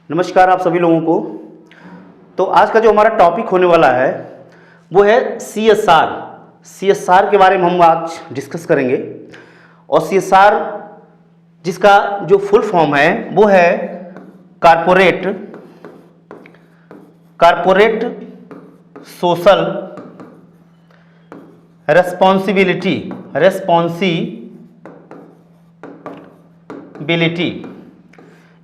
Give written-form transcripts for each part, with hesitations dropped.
नमस्कार आप सभी लोगों को। तो आज का जो हमारा टॉपिक होने वाला है वो है CSR। CSR के बारे में हम आज डिस्कस करेंगे। और CSR जिसका जो फुल फॉर्म है वो है कारपोरेट सोशल रेस्पॉन्सिबिलिटी।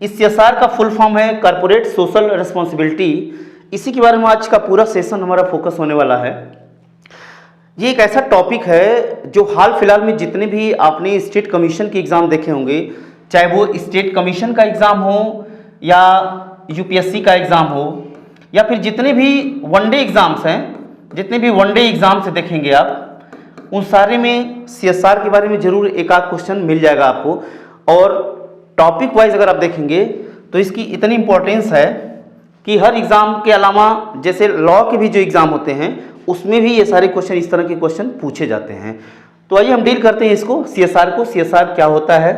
इस CSR का फुल फॉर्म है कारपोरेट सोशल रिस्पॉन्सिबिलिटी। इसी के बारे में आज का पूरा सेशन हमारा फोकस होने वाला है। ये एक ऐसा टॉपिक है जो हाल फिलहाल में जितने भी आपने स्टेट कमीशन के एग्ज़ाम देखे होंगे, चाहे वो स्टेट कमीशन का एग्ज़ाम हो या UPSC का एग्ज़ाम हो या फिर जितने भी वनडे एग्ज़ाम्स हैं, जितने भी वनडे एग्ज़ाम से देखेंगे आप, उन सारे में CSR के बारे में ज़रूर एक आध क्वेश्चन मिल जाएगा आपको। और टॉपिक वाइज अगर आप देखेंगे तो इसकी इतनी इंपॉर्टेंस है कि हर एग्ज़ाम के अलावा जैसे लॉ के भी जो एग्ज़ाम होते हैं उसमें भी ये सारे क्वेश्चन, इस तरह के क्वेश्चन पूछे जाते हैं। तो आइए हम डील करते हैं इसको, CSR को। CSR क्या होता है,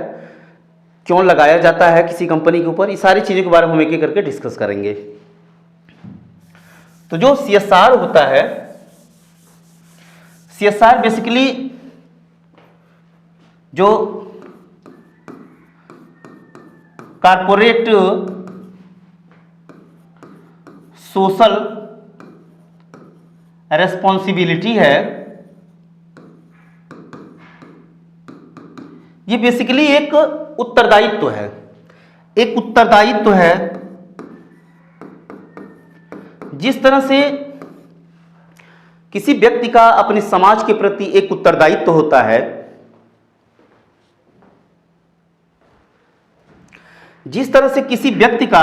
क्यों लगाया जाता है किसी कंपनी के ऊपर, ये सारी चीज़ों के बारे में हम एक एक करके डिस्कस करेंगे। तो जो CSR होता है, CSR बेसिकली जो कारपोरेट सोशल रेस्पॉन्सिबिलिटी है, ये बेसिकली एक उत्तरदायित्व है। एक उत्तरदायित्व है जिस तरह से किसी व्यक्ति का अपने समाज के प्रति एक उत्तरदायित्व होता है, जिस तरह से किसी व्यक्ति का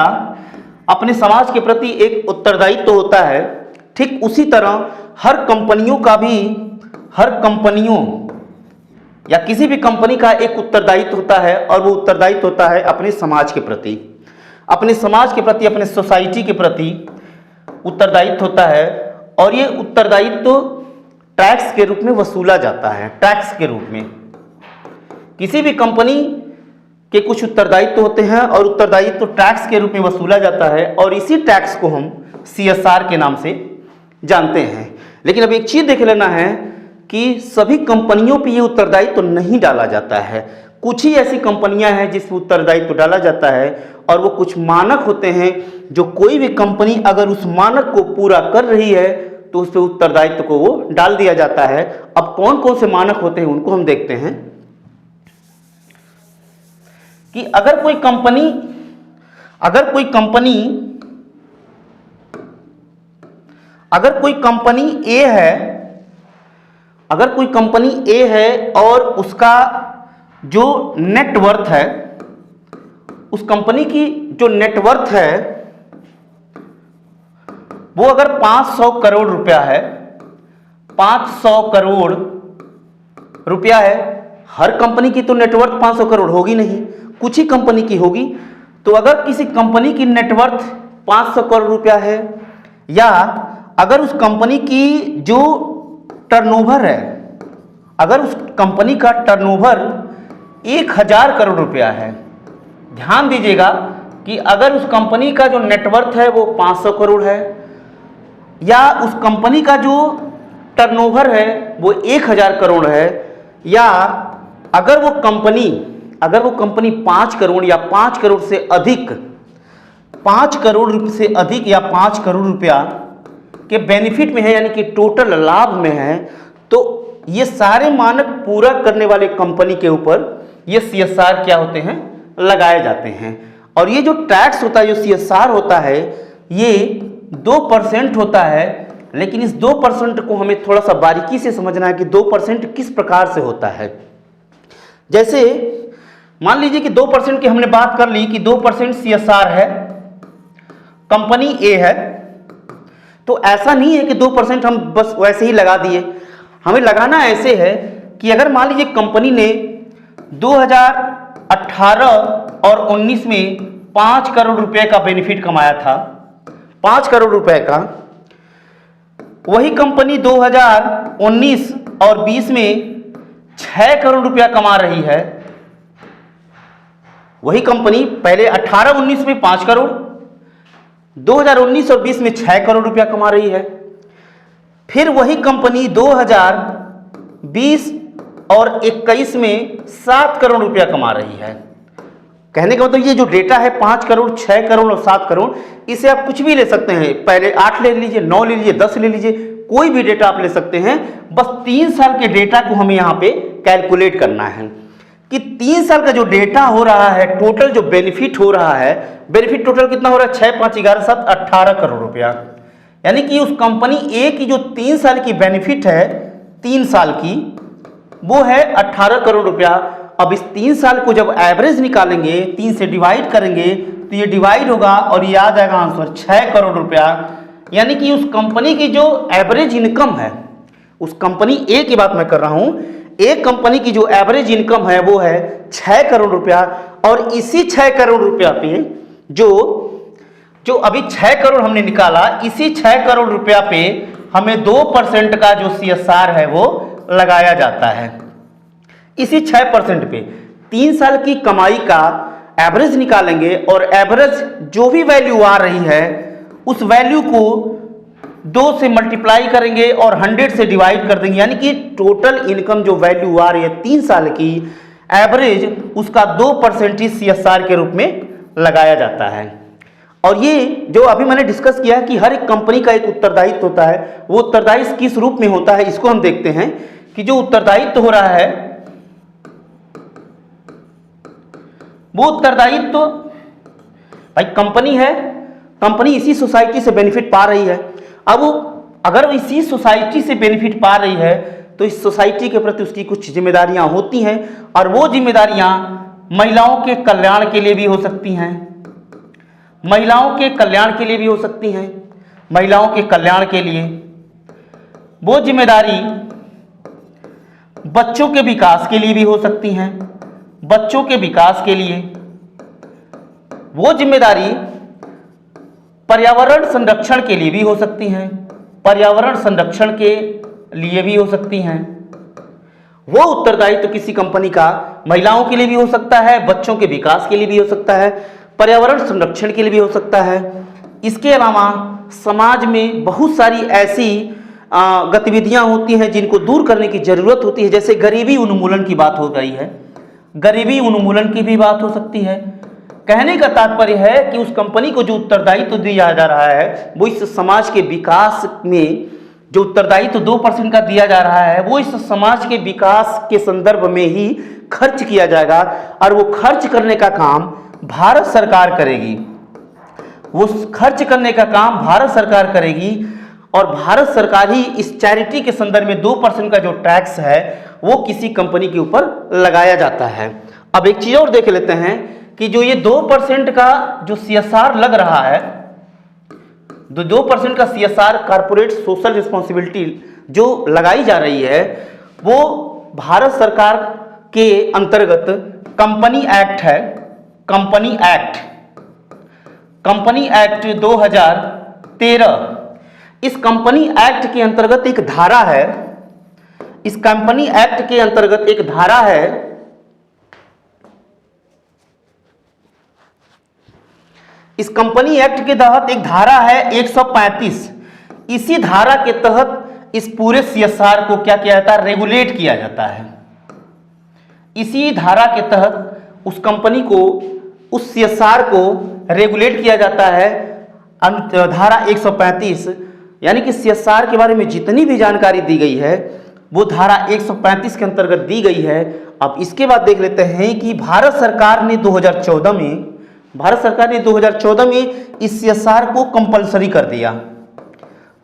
अपने समाज के प्रति एक उत्तरदायित्व होता है, ठीक उसी तरह हर कंपनियों या किसी भी कंपनी का एक उत्तरदायित्व होता है। और वो उत्तरदायित्व होता है अपने समाज के प्रति, अपने सोसाइटी के प्रति उत्तरदायित्व होता है। और ये उत्तरदायित्व टैक्स के रूप में वसूला जाता है। टैक्स के रूप में किसी भी कंपनी के कुछ उत्तरदायित्व होते हैं और उत्तरदायित्व टैक्स के रूप में वसूला जाता है, और इसी टैक्स को हम CSR के नाम से जानते हैं। लेकिन अब एक चीज देख लेना है कि सभी कंपनियों पे ये उत्तरदायित्व नहीं डाला जाता है। कुछ ही ऐसी कंपनियां हैं जिस पर उत्तरदायित्व डाला जाता है, और वो कुछ मानक होते हैं जो कोई भी कंपनी अगर उस मानक को पूरा कर रही है तो उस पर उत्तरदायित्व को वो डाल दिया जाता है। अब कौन कौन से मानक होते हैं उनको हम देखते हैं कि अगर कोई कंपनी A है और उसका जो नेटवर्थ है, उस कंपनी की जो नेटवर्थ है वो अगर 500 करोड़ रुपया है, 500 करोड़ रुपया है। हर कंपनी की तो नेटवर्थ 500 करोड़ होगी नहीं, कुछ ही कंपनी की होगी। तो अगर किसी कंपनी की नेटवर्थ 500 करोड़ रुपया है, या अगर उस कंपनी की जो टर्नओवर है, अगर उस कंपनी का टर्नओवर 1000 करोड़ रुपया है, ध्यान दीजिएगा कि अगर उस कंपनी का जो नेटवर्थ है वो 500 करोड़ है, या उस कंपनी का जो टर्नओवर है वो 1000 करोड़ है, या अगर वो कंपनी 5 करोड़ या 5 करोड़ से अधिक, 5 करोड़ से अधिक या 5 करोड़ रुपया के बेनिफिट में है, यानी कि टोटल लाभ में है, तो ये सारे मानक पूरा करने वाले कंपनी के ऊपर ये CSR क्या होते हैं, लगाए जाते हैं। और ये जो टैक्स होता है, जो CSR होता है, ये 2% होता है। लेकिन इस 2% को हमें थोड़ा सा बारीकी से समझना है कि 2% किस प्रकार से होता है। जैसे मान लीजिए कि 2% की हमने बात कर ली कि 2% CSR है, कंपनी A है, तो ऐसा नहीं है कि 2% हम बस वैसे ही लगा दिए। हमें लगाना ऐसे है कि अगर मान लीजिए कंपनी ने 2018 और 19 में 5 करोड़ रुपए का बेनिफिट कमाया था, 5 करोड़ रुपए का, वही कंपनी 2019 और 20 में 6 करोड़ रुपया कमा रही है, वही कंपनी पहले 18-19 में 5 करोड़ 2019 और 20 में 6 करोड़ रुपया कमा रही है। फिर वही कंपनी 2020 और 21 में 7 करोड़ रुपया कमा रही है। कहने का मतलब ये जो डेटा है 5 करोड़, 6 करोड़ और 7 करोड़, इसे आप कुछ भी ले सकते हैं। पहले 8 ले लीजिए, 9 ले लीजिए, 10 ले लीजिए, कोई भी डेटा आप ले सकते हैं। बस 3 साल के डेटा को हमें यहाँ पे कैलकुलेट करना है कि 3 साल का जो डेटा हो रहा है, टोटल जो बेनिफिट हो रहा है, बेनिफिट टोटल कितना हो रहा है? 6, 5, 11, 7, 18 करोड़ रुपया। यानी कि उस कंपनी ए की जो 3 साल की बेनिफिट है, 3 साल की, वो है 18 करोड़ रुपया। अब इस 3 साल को जब एवरेज निकालेंगे, 3 से डिवाइड करेंगे, तो ये डिवाइड होगा और ये आ जाएगा आंसर 6 करोड़ रुपया। यानी कि उस कंपनी की जो एवरेज इनकम है, उस कंपनी ए की बात मैं कर रहा हूं, एक कंपनी की जो एवरेज इनकम है वो है 6 करोड़ रुपया। और इसी 6 करोड़ रुपया पे जो अभी 6 करोड़ हमने निकाला, इसी 6 करोड़ रुपया पे हमें 2% का जो CSR है वो लगाया जाता है। इसी 6% पे 3 साल की कमाई का एवरेज निकालेंगे और एवरेज जो भी वैल्यू आ रही है उस वैल्यू को 2 से मल्टीप्लाई करेंगे और 100 से डिवाइड कर देंगे। यानी कि टोटल इनकम जो वैल्यू आ रही है 3 साल की एवरेज, उसका 2% ही CSR के रूप में लगाया जाता है। और ये जो अभी मैंने डिस्कस किया कि हर एक कंपनी का एक उत्तरदायित्व होता है, वो उत्तरदायित्व किस रूप में होता है, इसको हम देखते हैं कि जो उत्तरदायित्व हो रहा है, वो उत्तरदायित्व भाई कंपनी है, कंपनी इसी सोसाइटी से बेनिफिट पा रही है। अब अगर इसी सोसाइटी से बेनिफिट पा रही है तो इस सोसाइटी के प्रति उसकी कुछ जिम्मेदारियां होती हैं, और वो जिम्मेदारियां महिलाओं के कल्याण के लिए भी हो सकती हैं, महिलाओं के कल्याण के लिए भी हो सकती हैं। महिलाओं के कल्याण के लिए वो जिम्मेदारी बच्चों के विकास के लिए भी हो सकती हैं, बच्चों के विकास के लिए वो जिम्मेदारी पर्यावरण संरक्षण के लिए भी हो सकती हैं, पर्यावरण संरक्षण के लिए भी हो सकती हैं। वो उत्तरदायित्व किसी कंपनी का महिलाओं के लिए भी हो सकता है, बच्चों के विकास के लिए भी हो सकता है, पर्यावरण संरक्षण के लिए भी हो सकता है। इसके अलावा समाज में बहुत सारी ऐसी गतिविधियां होती हैं जिनको दूर करने की जरूरत होती है, जैसे गरीबी उन्मूलन की बात हो गई है, गरीबी उन्मूलन की भी बात हो सकती है। कहने का तात्पर्य है कि उस कंपनी को जो उत्तरदायित्व दिया जा रहा है वो इस समाज के विकास में, जो उत्तरदायित्व 2% का दिया जा रहा है वो इस समाज के विकास के संदर्भ में ही खर्च किया जाएगा, और वो खर्च करने का काम भारत सरकार करेगी। वो खर्च करने का काम भारत सरकार करेगी, और भारत सरकार ही इस चैरिटी के संदर्भ में 2% का जो टैक्स है वो किसी कंपनी के ऊपर लगाया जाता है। अब एक चीज और देख लेते हैं कि जो ये 2% का जो CSR लग रहा है, 2% का CSR कॉर्पोरेट सोशल रिस्पॉन्सिबिलिटी जो लगाई जा रही है, वो भारत सरकार के अंतर्गत कंपनी एक्ट है, कंपनी एक्ट 2013। इस कंपनी एक्ट के अंतर्गत एक धारा है, इस कंपनी एक्ट के अंतर्गत एक धारा है, इस कंपनी एक्ट के तहत एक धारा है 135। इसी धारा के तहत इस पूरे CSR को क्या किया जाता है? रेगुलेट किया जाता है। इसी धारा के तहत उस कंपनी को, उस CSR को रेगुलेट किया जाता है। धारा 135, यानी कि CSR के बारे में जितनी भी जानकारी दी गई है वो धारा 135 के अंतर्गत दी गई है। अब इसके बाद देख लेते हैं कि भारत सरकार ने 2014 में इस CSR को कंपलसरी कर दिया।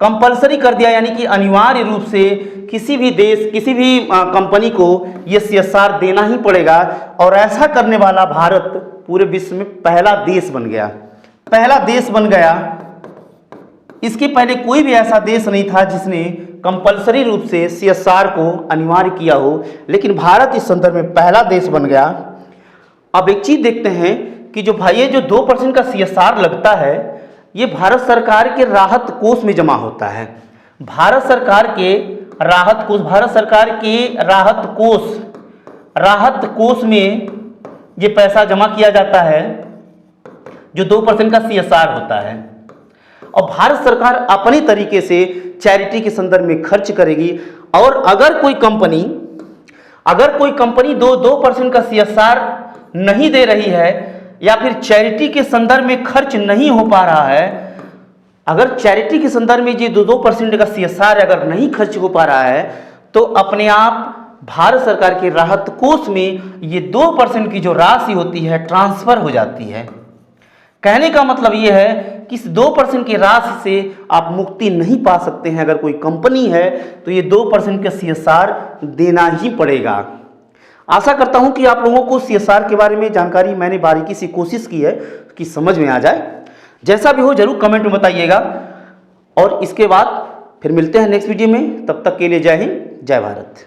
कंपलसरी कर दिया यानी कि अनिवार्य रूप से किसी भी देश, किसी भी कंपनी को ये CSR देना ही पड़ेगा, और ऐसा करने वाला भारत पूरे विश्व में पहला देश बन गया, पहला देश बन गया। इसके पहले कोई भी ऐसा देश नहीं था जिसने कंपलसरी रूप से CSR को अनिवार्य किया हो, लेकिन भारत इस संदर्भ में पहला देश बन गया। अब एक चीज देखते हैं कि जो भाई ये जो 2% का CSR लगता है, ये भारत सरकार के राहत कोष में जमा होता है। भारत सरकार के राहत कोष में ये पैसा जमा किया जाता है जो 2% का CSR होता है। और भारत सरकार अपने तरीके से चैरिटी के संदर्भ में खर्च करेगी। और अगर कोई कंपनी 2% का CSR नहीं दे रही है या फिर चैरिटी के संदर्भ में खर्च नहीं हो पा रहा है, अगर चैरिटी के संदर्भ में ये 2% का CSR अगर नहीं खर्च हो पा रहा है, तो अपने आप भारत सरकार के राहत कोष में ये 2% की जो राशि होती है ट्रांसफर हो जाती है। कहने का मतलब ये है कि इस 2% की राशि से आप मुक्ति नहीं पा सकते हैं। अगर कोई कंपनी है तो ये 2% का CSR देना ही पड़ेगा। आशा करता हूं कि आप लोगों को CSR के बारे में जानकारी मैंने बारीकी से कोशिश की है कि समझ में आ जाए। जैसा भी हो जरूर कमेंट में बताइएगा। और इसके बाद फिर मिलते हैं नेक्स्ट वीडियो में। तब तक के लिए जय हिंद, जय भारत।